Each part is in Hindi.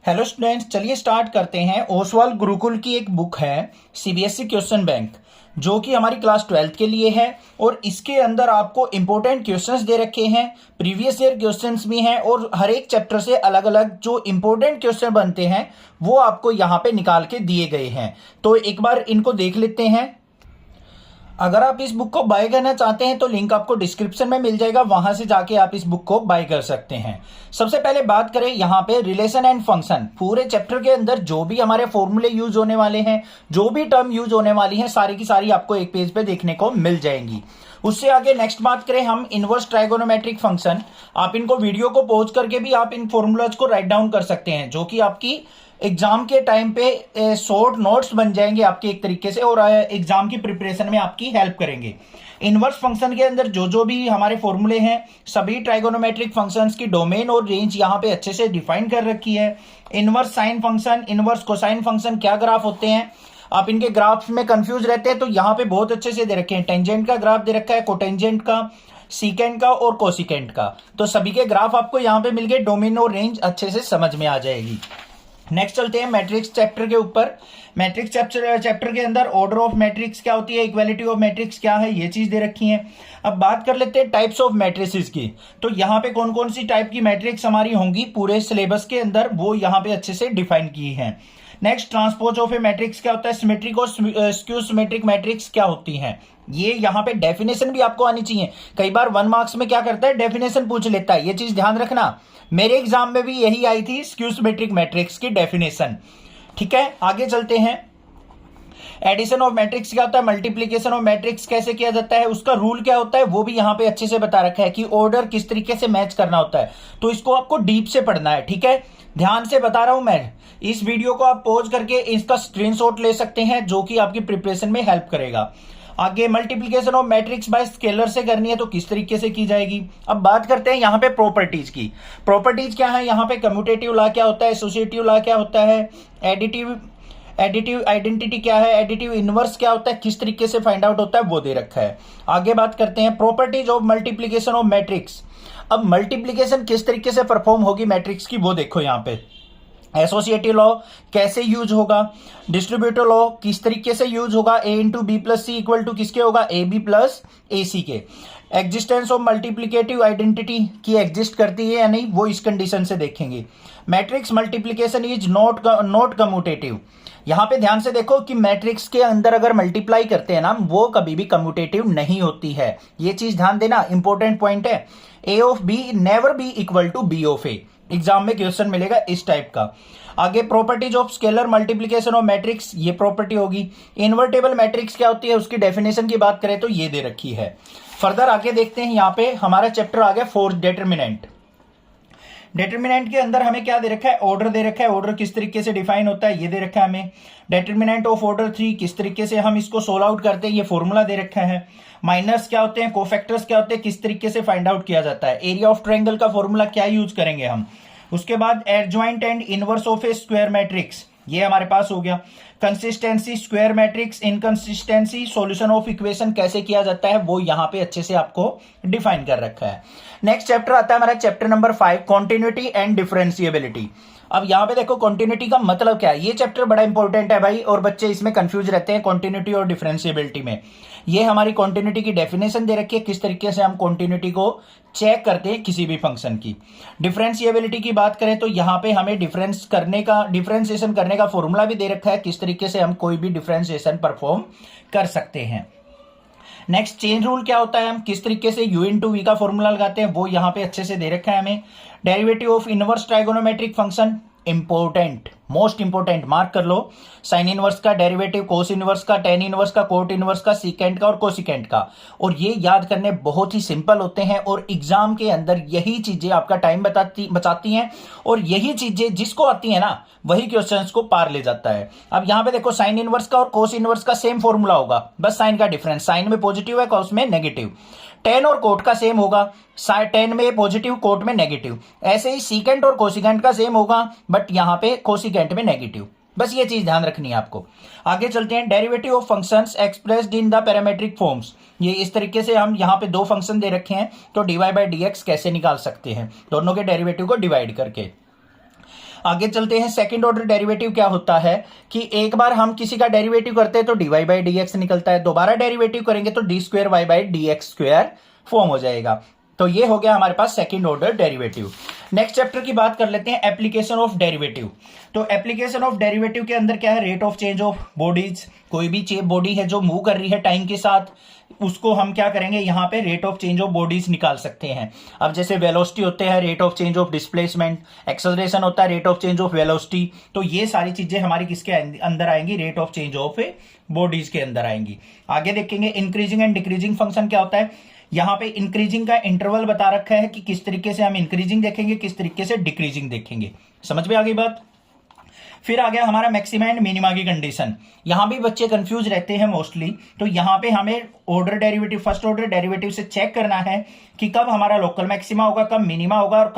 हेलो स्टूडेंट्स, चलिए स्टार्ट करते हैं। ओसवाल गुरुकुल की एक बुक है सीबीएसई क्वेश्चन बैंक, जो कि हमारी क्लास 12th के लिए है। और इसके अंदर आपको इंपॉर्टेंट क्वेश्चंस दे रखे हैं, प्रीवियस ईयर क्वेश्चंस भी हैं, और हर एक चैप्टर से अलग अलग जो इंपॉर्टेंट क्वेश्चन बनते हैं वो आपको यहाँ पे निकाल के दिए गए हैं। तो एक बार इनको देख लेते हैं। अगर आप इस बुक को बाय करना चाहते हैं तो लिंक आपको डिस्क्रिप्शन में मिल जाएगा, वहां से जाके आप इस बुक को बाय कर सकते हैं। सबसे पहले बात करें यहाँ पे रिलेशन एंड फंक्शन। पूरे चैप्टर के अंदर जो भी हमारे फॉर्मूले यूज होने वाले हैं, जो भी टर्म यूज होने वाली हैं, सारी की सारी आपको एक पेज पे देखने को मिल जाएंगी। उससे आगे नेक्स्ट बात करें हम इनवर्स ट्राइगोनोमेट्रिक फंक्शन। आप इनको वीडियो को पॉज करके भी आप इन फॉर्मूलाज को राइट डाउन कर सकते हैं, जो कि आपकी एग्जाम के टाइम पे शॉर्ट नोट्स बन जाएंगे आपके एक तरीके से, और एग्जाम की प्रिपरेशन में आपकी हेल्प करेंगे। इनवर्स फंक्शन के अंदर जो जो भी हमारे फॉर्मूले हैं, सभी ट्राइगोनोमेट्रिक फंक्शंस की डोमेन और रेंज यहाँ पे अच्छे से डिफाइन कर रखी है। Inverse sine function, inverse cosine function क्या ग्राफ होते हैं, आप इनके ग्राफ्स में कंफ्यूज रहते हैं तो यहाँ पे बहुत अच्छे से दे रखे हैं। टेंजेंट का ग्राफ दे रखा है, कोटेंजेंट का, सीकेंट का और कोसिकेंट का। तो सभी के ग्राफ आपको यहाँ पे मिल गए, डोमेन और रेंज अच्छे से समझ में आ जाएगी। नेक्स्ट चलते हैं मैट्रिक्स चैप्टर के ऊपर। मैट्रिक्स चैप्टर के अंदर ऑर्डर ऑफ मैट्रिक्स क्या होती है, इक्वालिटी ऑफ मैट्रिक्स क्या है, ये चीज दे रखी है। अब बात कर लेते हैं टाइप्स ऑफ मैट्रिसेस की। तो यहाँ पे कौन कौन सी टाइप की मैट्रिक्स हमारी होंगी पूरे सिलेबस के अंदर, वो यहाँ पे अच्छे से डिफाइन की है। Next transpose of A matrix क्या होता है, सिमेट्रिक और स्क्यू सिमेट्रिक मैट्रिक्स क्या होती हैं, ये यहाँ पे डेफिनेशन भी आपको आनी चाहिए। कई बार 1 मार्क्स में क्या करता है, डेफिनेशन पूछ लेता है, ये चीज ध्यान रखना। मेरे एग्जाम में भी यही आई थी, स्क्यू सिमेट्रिक मैट्रिक्स की डेफिनेशन। ठीक है, आगे चलते हैं। एडिशन ऑफ मैट्रिक्स क्या होता है, मल्टीप्लीकेशन ऑफ मैट्रिक्स कैसे किया जाता है, उसका रूल क्या होता है, वो भी यहाँ पे अच्छे से बता रखा है कि ऑर्डर किस तरीके से मैच करना होता है। तो इसको आपको डीप से पढ़ना है, ठीक है, ध्यान से बता रहा हूं मैं। इस वीडियो को आप पॉज करके इसका स्क्रीनशॉट ले सकते हैं, जो कि आपकी प्रिपरेशन में हेल्प करेगा। आगे multiplication of matrix bye scalar से करनी है तो किस तरीके से की जाएगी। अब बात करते हैं यहाँ पे प्रॉपर्टीज की। प्रॉपर्टीज क्या है, यहाँ पे कम्यूटेटिव लॉ क्या होता है, एसोसिएटिव लॉ क्या होता है, एडिटिव आइडेंटिटी क्या है, एडिटिव इनवर्स क्या होता है, किस तरीके से फाइंड आउट होता है, वो दे रखा है। आगे बात करते हैं properties of multiplication of matrix. अब मल्टीप्लिकेशन किस तरीके से परफॉर्म होगी मैट्रिक्स की, वो देखो यहाँ पे। एसोसिएटिव लॉ कैसे यूज होगा, डिस्ट्रीब्यूटिव लॉ किस तरीके से यूज होगा, A into B plus C equal to किसके होगा, A B plus A C के। एग्जिस्टेंस ऑफ मल्टीप्लिकेटिव आइडेंटिटी की एग्जिस्ट करती है या नहीं, वो इस कंडीशन से देखेंगे। Matrix multiplication is not commutative. यहां पे ध्यान से देखो कि मैट्रिक्स के अंदर अगर मल्टीप्लाई करते हैं ना, वो कभी भी कम्यूटेटिव नहीं होती है, ये चीज ध्यान देना, इंपॉर्टेंट पॉइंट है। A of B never be equal to B of A, exam में क्वेश्चन मिलेगा इस टाइप का। आगे properties of scalar multiplication of matrix, ये प्रॉपर्टी होगी। इन्वर्टेबल मैट्रिक्स क्या होती है, उसकी डेफिनेशन की बात करें तो ये दे रखी है। फर्दर आगे देखते हैं, यहाँ पे हमारा चैप्टर आ गया फोर्थ, डिटरमिनेंट। डिटरमिनेंट के अंदर हमें क्या दे रखा है, ऑर्डर दे रखा है। ऑर्डर किस तरीके से डिफाइन होता है, ये दे रखा है हमें। डिटरमिनेंट ऑफ ऑर्डर 3 किस तरीके से हम इसको सोल्व आउट करते हैं, ये फॉर्मूला दे रखा है। माइनस क्या होते हैं, कोफैक्टर्स क्या होते हैं, किस तरीके से फाइंड आउट किया जाता है। एरिया ऑफ ट्रायंगल का फॉर्मूला क्या यूज करेंगे हम। उसके बाद adjoint and inverse of A square matrix, ये हमारे पास हो गया। Consistency square matrix, inconsistency, solution of equation कैसे किया जाता है, वो यहां पे अच्छे से आपको डिफाइन कर रखा है। नेक्स्ट चैप्टर आता है हमारा chapter number 5, continuity and differentiability. अब यहां पे देखो कॉन्टिन्यूटी का मतलब क्या है, ये चैप्टर बड़ा इंपॉर्टेंट है भाई, और बच्चे इसमें कंफ्यूज रहते हैं कॉन्टिन्यूटी और डिफरेंशिएबिलिटी में। ये हमारी कॉन्टिन्यूटी की डेफिनेशन दे रखी है, किस तरीके से हम कॉन्टिन्यूटी को चेक करते हैं किसी भी फंक्शन की। डिफरेंशिएबिलिटी की बात करें तो यहाँ पे हमें डिफरेंशिएशन करने का फॉर्मूला भी दे रखा है, किस तरीके से हम कोई भी डिफरेंशिएशन परफॉर्म कर सकते हैं। नेक्स्ट चेन रूल क्या होता है, हम किस तरीके से u इंटू वी का फॉर्मूला लगाते हैं, वो यहाँ पे अच्छे से दे रखा है हमें। Derivative of inverse trigonometric function, important, most important, mark कर लो। साइन इनवर्स का डेरिवेटिव, कोस इनवर्स का, टेन इनवर्स का, कोट इनवर्स का, सीकेंट का और कोसिकेंट का। और ये याद करने बहुत ही सिंपल होते हैं, और एग्जाम के अंदर यही चीजें आपका टाइम बचाती हैं, और यही चीजें जिसको आती है ना, वही क्वेश्चंस को पार ले जाता है। अब यहां पे देखो साइन इनवर्स का और कोस इनवर्स का सेम फॉर्मूला होगा, बस साइन का डिफरेंस, साइन में पॉजिटिव है, कोस में नेगेटिव। टेन और कोट का सेम होगा, टेन में पॉजिटिव, कोट में नेगेटिव। ऐसे ही सीकेंट और कोसिकेंट का सेम होगा, बट यहां पे कोसिकेंट में नेगेटिव। बस ये चीज ध्यान रखनी है आपको। आगे चलते हैं, derivative of functions expressed in the parametric forms. ये इस तरीके से हम यहाँ पे दो फंक्शन दे रखे हैं, तो dy बाय dx कैसे निकाल सकते हैं, दोनों के डेरिवेटिव को डिवाइड करके। आगे चलते हैं। सेकंड ऑर्डर डेरिवेटिव क्या होता है कि एक बार हम किसी का डेरिवेटिव करते हैं तो dy बाई डी एक्स निकलता है, दोबारा डेरिवेटिव करेंगे तो D square Y by D X square form हो जाएगा। तो ये हो गया हमारे पास second order derivative. Next chapter की बात कर लेते हैं, एप्लीकेशन ऑफ डेरिवेटिव। तो एप्लीकेशन ऑफ डेरिवेटिव के अंदर क्या है, rate of change of bodies. कोई भी बॉडी है जो मूव कर रही है टाइम के साथ, उसको हम क्या करेंगे, यहाँ पे rate of change of bodies निकाल सकते हैं। अब जैसे वेलोसिटी होते हैं rate of change of displacement, acceleration होता है rate of change of velocity, तो ये सारी चीजें हमारी किसके अंदर आएंगी, rate of change of bodies के अंदर आएंगी। आगे देखेंगे इंक्रीजिंग एंड डिक्रीजिंग फंक्शन क्या होता है। यहाँ पे इंक्रीजिंग का इंटरवल बता रखा है कि किस तरीके से हम इंक्रीजिंग देखेंगे, किस तरीके से डिक्रीजिंग देखेंगे। समझ में आ गई बात। फिर आ गया हमारा मैक्सिमा एंड मिनिमा की कंडीशन। यहां भी बच्चे कंफ्यूज रहते हैं मोस्टली, तो यहां पे हमें order derivative, first order derivative से चेक करना है कि कब हमारा लोकल मैक्सिमा होगा, कब मिनिमा होगा और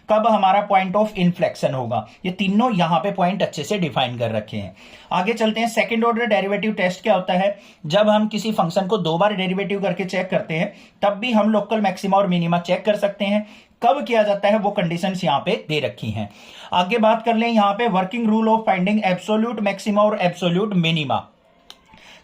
कब हमारा पॉइंट ऑफ इन्फ्लेक्शन होगा। ये तीनों यहां पे पॉइंट अच्छे से डिफाइन कर रखे हैं। आगे चलते हैं, सेकंड ऑर्डर डेरिवेटिव टेस्ट क्या होता है। जब हम किसी फंक्शन को 2 बार डेरिवेटिव करके चेक करते हैं तब भी हम लोकल मैक्सिमा और मिनिमा चेक कर सकते हैं। कब किया जाता है वो कंडीशंस यहां पे दे रखी हैं। आगे बात कर लें यहां पे working rule of finding absolute maxima और एब्सोल्यूट मिनिमा।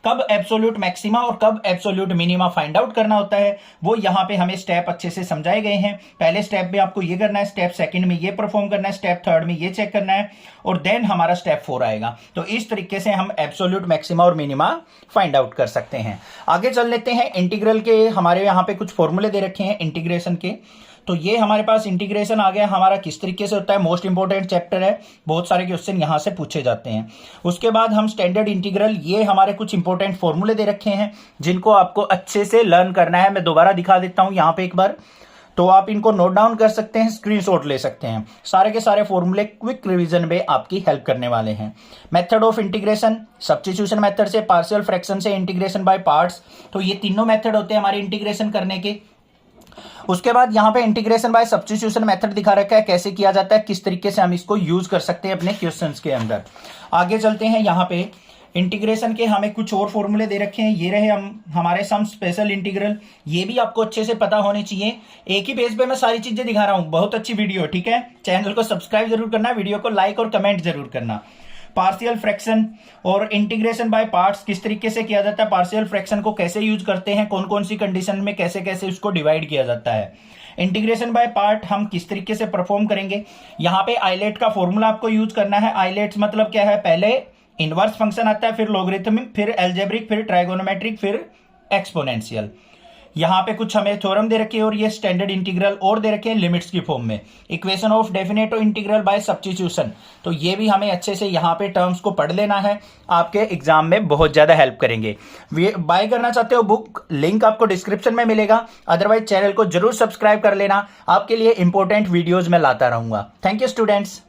कब एब्सोल्यूट मैक्सिमा और कब एब्सोल्यूट मिनिमा फाइंड आउट करना होता है वो यहां पे हमें स्टेप अच्छे से समझाए गए हैं। पहले स्टेप में आपको ये करना है, स्टेप सेकंड में ये परफॉर्म करना है, स्टेप थर्ड में ये चेक करना है और देन हमारा स्टेप 4 आएगा। तो इस तरीके से हम एब्सोल्यूट मैक्सिमा और मिनिमा फाइंड आउट कर सकते हैं। आगे चल लेते हैं, इंटीग्रल के हमारे यहां पे कुछ फॉर्मूले दे रखे हैं इंटीग्रेशन के। तो ये हमारे पास इंटीग्रेशन आ गया हमारा, किस तरीके से होता है, मोस्ट इंपोर्टेंट चैप्टर है, बहुत सारे क्वेश्चन यहां से पूछे जाते हैं। उसके बाद हम स्टैंडर्ड इंटीग्रल, ये हमारे कुछ इंपोर्टेंट फॉर्मूले दे रखे हैं जिनको आपको अच्छे से लर्न करना है। मैं दोबारा दिखा देता हूं यहां पे एक बार, तो आप इनको नोट डाउन कर सकते हैं, स्क्रीनशॉट ले सकते हैं। सारे के सारे फॉर्मूले क्विक रिवीजन में आपकी हेल्प करने वाले हैं। Method of integration, substitution method से, पार्शियल फ्रैक्शन से, इंटीग्रेशन बाय पार्ट्स, तो ये तीनों मेथड होते हैं हमारे इंटीग्रेशन करने के। उसके बाद यहां पे इंटीग्रेशन बाय सब्स्टिट्यूशन मेथड दिखा रखा है, कैसे किया जाता है, किस तरीके से हम इसको यूज कर सकते हैं अपने क्वेश्चंस के अंदर। आगे चलते हैं, यहां पे इंटीग्रेशन के हमें कुछ और फॉर्मूले दे रखे हैं। ये रहे हमारे सम स्पेशल इंटीग्रल, ये भी आपको अच्छे से पता होने चाहिए। एक ही पेज पे मैं सारी चीजें दिखा रहा हूं, बहुत अच्छी वीडियो, ठीक है। चैनल को सब्सक्राइब जरूर करना, वीडियो को लाइक और कमेंट जरूर करना। पार्शियल फ्रैक्शन और इंटीग्रेशन बाय पार्ट्स किस तरीके से किया जाता है, पार्शियल फ्रैक्शन को कैसे यूज करते हैं, कौन कौन सी कंडीशन में कैसे कैसे उसको डिवाइड किया जाता है। इंटीग्रेशन बाय पार्ट हम किस तरीके से परफॉर्म करेंगे। यहां पे आइलेट का फॉर्मूला आपको यूज करना है। आइलेट्स मतलब क्या है, पहले इनवर्स फंक्शन आता है, फिर लॉगरिथमिक, फिर एल्जेब्रिक, फिर ट्राइगोनोमेट्रिक, फिर एक्सपोनेंशियल। यहां पे कुछ हमें थ्योरम दे रखे हैं और ये स्टैंडर्ड इंटीग्रल और दे रखे हैं लिमिट्स की फॉर्म में। Equation of definite integral by substitution, तो ये भी हमें अच्छे से यहां पे टर्म्स को पढ़ लेना है, आपके एग्जाम में बहुत ज्यादा हेल्प करेंगे। बाय करना चाहते हो बुक, लिंक आपको डिस्क्रिप्शन में मिलेगा, अदरवाइज चैनल को जरूर सब्सक्राइब कर लेना, आपके लिए इंपॉर्टेंट वीडियोज में लाता रहूंगा। Thank you students.